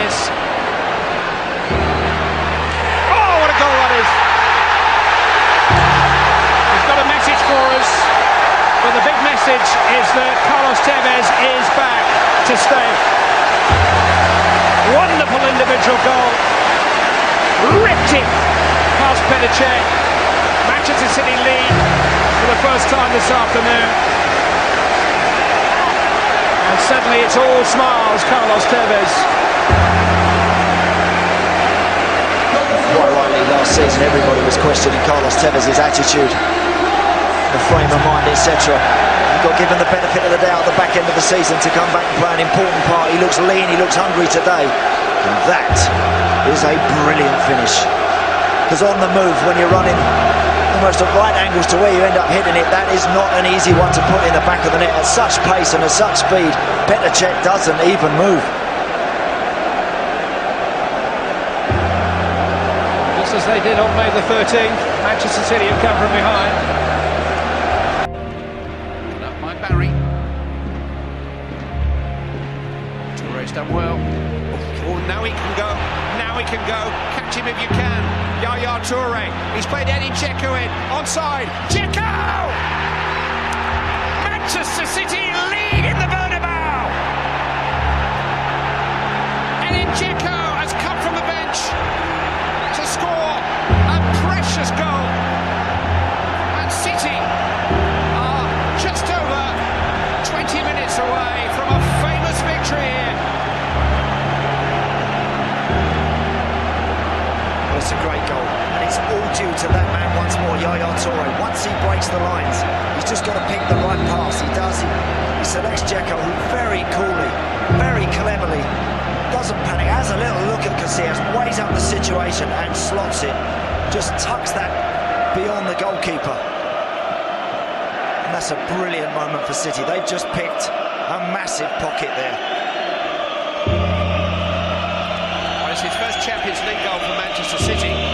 is. Oh, what a goal that is! He's got a message for us, but the big message is that Carlos Tevez is back to stay. Wonderful individual goal. Ripped it past Petr Cech. Manchester City lead for the first time this afternoon. And suddenly it's all smiles, Carlos Tevez. Quite rightly, last season everybody was questioning Carlos Tevez's attitude, the frame of mind, etc. He got given the benefit of the doubt at the back end of the season to come back and play an important part. He looks lean, he looks hungry today. And that is a brilliant finish. Because on the move, when you're running almost at right angles to where you end up hitting it, that is not an easy one to put in the back of the net at such pace and at such speed. Petr Cech doesn't even move. Just as they did on May the 13th, Manchester City have come from behind. Put up by Barry. Touré's done well. Oh, now he can go. Now he can go. Catch him if you can. Yaya Touré. He's played Edin Dzeko in. Onside. Dzeko! Manchester City lead in the Bernabeu. Edin Dzeko has come from the bench to score a precious goal. And City are just over 20 minutes away from a famous victory here. It's a great goal, and it's all due to that man once more, Yaya Touré. Once he breaks the lines, he's just got to pick the right pass. He does. He selects Dzeko, who very coolly, very cleverly, doesn't panic, has a little look at Casillas, weighs up the situation and slots it. Just tucks that beyond the goalkeeper. And that's a brilliant moment for City. They've just picked a massive pocket there. It's his first Champions League goal for Manchester City. He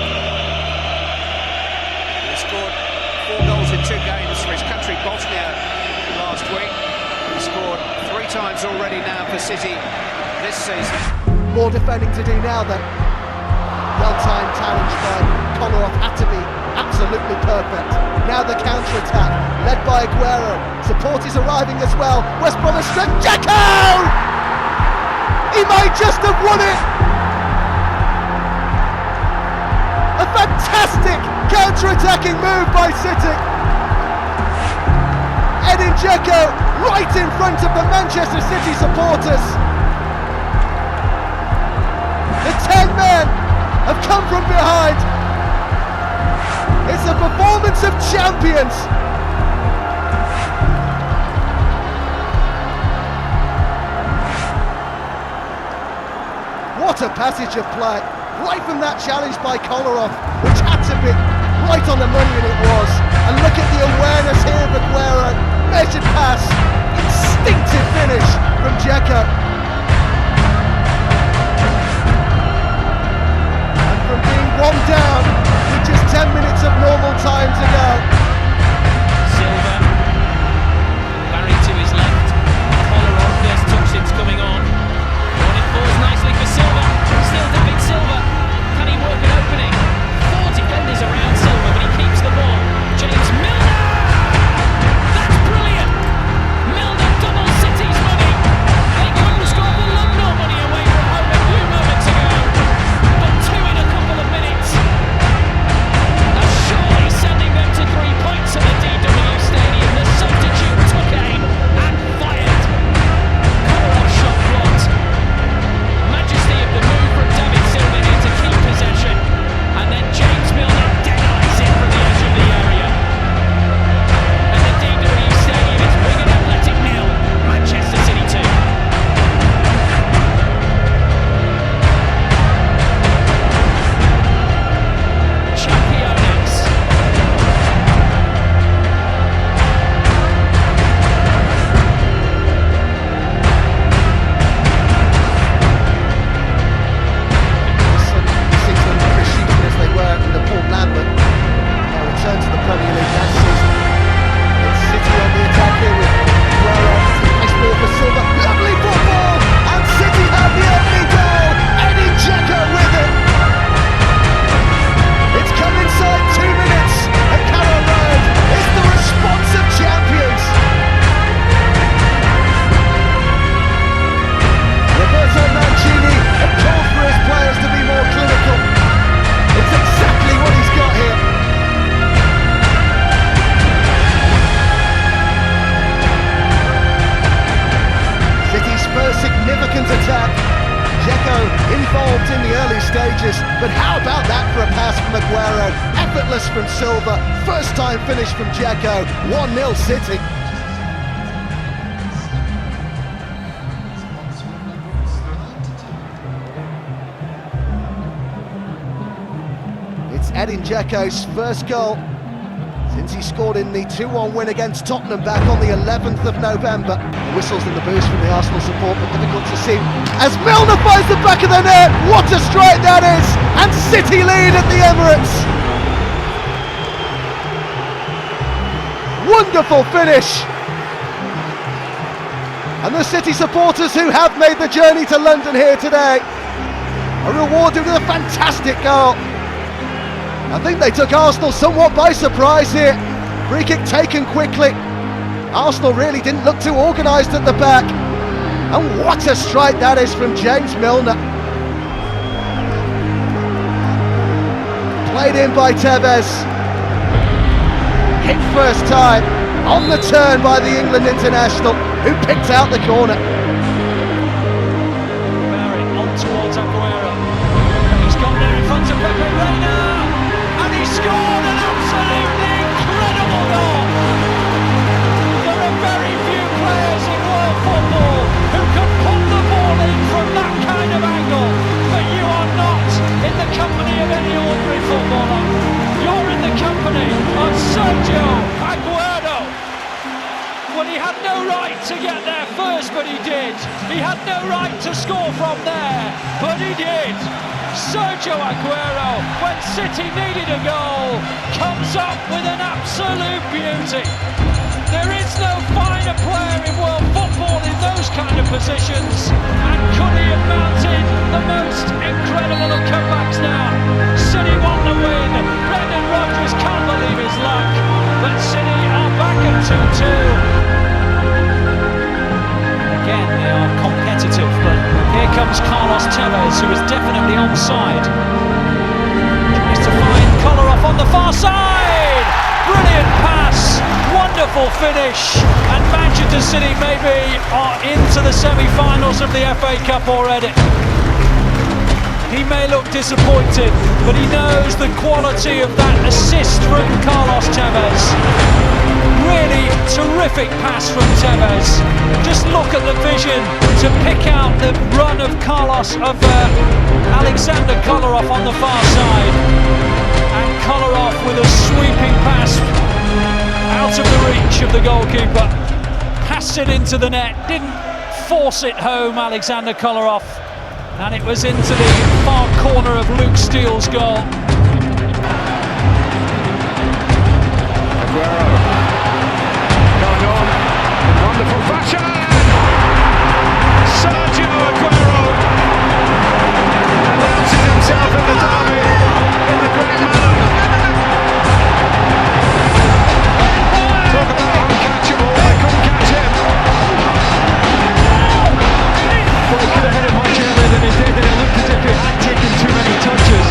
scored 4 goals in 2 games for his country, Bosnia, last week. He scored 3 times already now for City this season. More defending to do now then. Well-timed challenge by Kolarov had to be absolutely perfect. Now the counter-attack, led by Aguero. Support is arriving as well. West Brom has struck. Dzeko! He may just have won it! A fantastic counter-attacking move by City. Edin Dzeko right in front of the Manchester City supporters. The 10 men have come from behind. It's a performance of champions. What a passage of play. Right from that challenge by Kolarov, which had to be right on the money, and it was. And look at the awareness here of Aguero. Measured pass, instinctive finish from Dzeko. And from being 1 down with just 10 minutes of normal time to go. Silva, Barry to his left. Kolarov, first touch since coming on. It falls nicely for Silva. Still to beat Silva. Can he work an opening? 4 defenders around Silva, but he keeps the ball. James Milner! That's brilliant! Milner doubles City's money. They couldn't score the Lugno money away from home a few moments ago. But 2 in a couple of minutes. Effortless from Silva, first time finish from Dzeko, 1-0 City. It's Edin Dzeko's first goal since he scored in the 2-1 win against Tottenham back on the 11th of November. The whistles in the boost from the Arsenal support, but difficult to see as Milner finds the back of the net. What a strike that is! And City lead at the Emirates. Wonderful finish. And the City supporters who have made the journey to London here today are rewarded with a fantastic goal. I think they took Arsenal somewhat by surprise here. Free kick taken quickly. Arsenal really didn't look too organised at the back. And what a strike that is from James Milner. Played in by Tevez. Hit first time. On the turn by the England international, who picked out the corner. Barry on towards Aguero. He's gone there in front of Pepe Reina. And he scored an absolutely incredible goal. There are very few players in world football who can put the ball in from that kind of angle. But you are not in the company of any ordinary footballer. You're in the company of Sergio Aguero. Well, he had no right to get there first, but he did. He had no right to score from there, but he did. Sergio Aguero, when City needed a goal, comes up with an absolute beauty. There is no finer player in world football in those kind of positions. And could he have mounted the most incredible of comebacks now? City won the win. Brendan Rodgers can't believe his luck. But City are back at 2-2. Again, they are competitive, but here comes Carlos Tevez, who is definitely onside. Tries to find Kolarov on the far side. Brilliant pass, wonderful finish, and Manchester City maybe are into the semi-finals of the FA Cup already. He may look disappointed, but he knows the quality of that assist from Carlos Tevez. Really terrific pass from Tevez. Just look at the vision to pick out the run of Alexander Kolarov on the far side. And Kolarov with a sweeping pass out of the reach of the goalkeeper. Passed it into the net, didn't force it home, Alexander Kolarov. And it was into the far corner of Luke Steele's goal. Aguero going on in wonderful fashion. Sergio Aguero announces himself in the derby in the great manner. Talk about uncatchable, they couldn't catch him. Well, he could have hit it much earlier than he did, and it looked as if he had taken too many touches.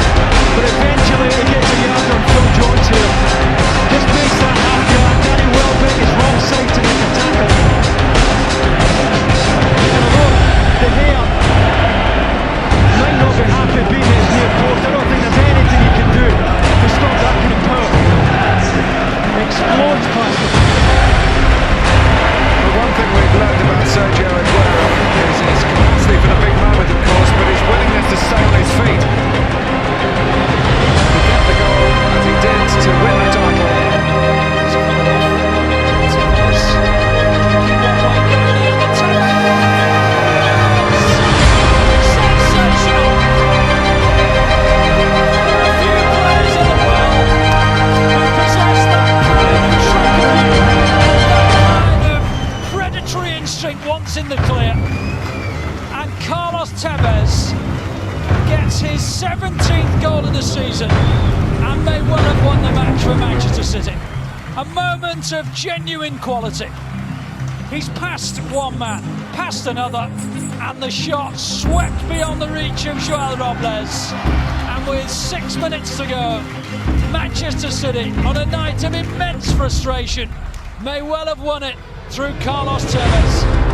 But eventually he gets a yard on Phil Jones here. Just makes that half yard. Danny Welbeck is wrong side to make a tackle. And although De Gea might not be happy being at his near post, I don't think there's anything he can do to stop that kind of power. Explodes past him. Well, one thing we've learned about Sergio Aguero is his capacity for the big moment, of course, but his willingness to stay on his feet. To get the goal as he did to win the title. Once in the clear, and Carlos Tevez gets his 17th goal of the season and may well have won the match for Manchester City. A moment of genuine quality. He's passed one man, passed another, and the shot swept beyond the reach of João Robles. And with 6 minutes to go, Manchester City, on a night of immense frustration, may well have won it through Carlos Tevez.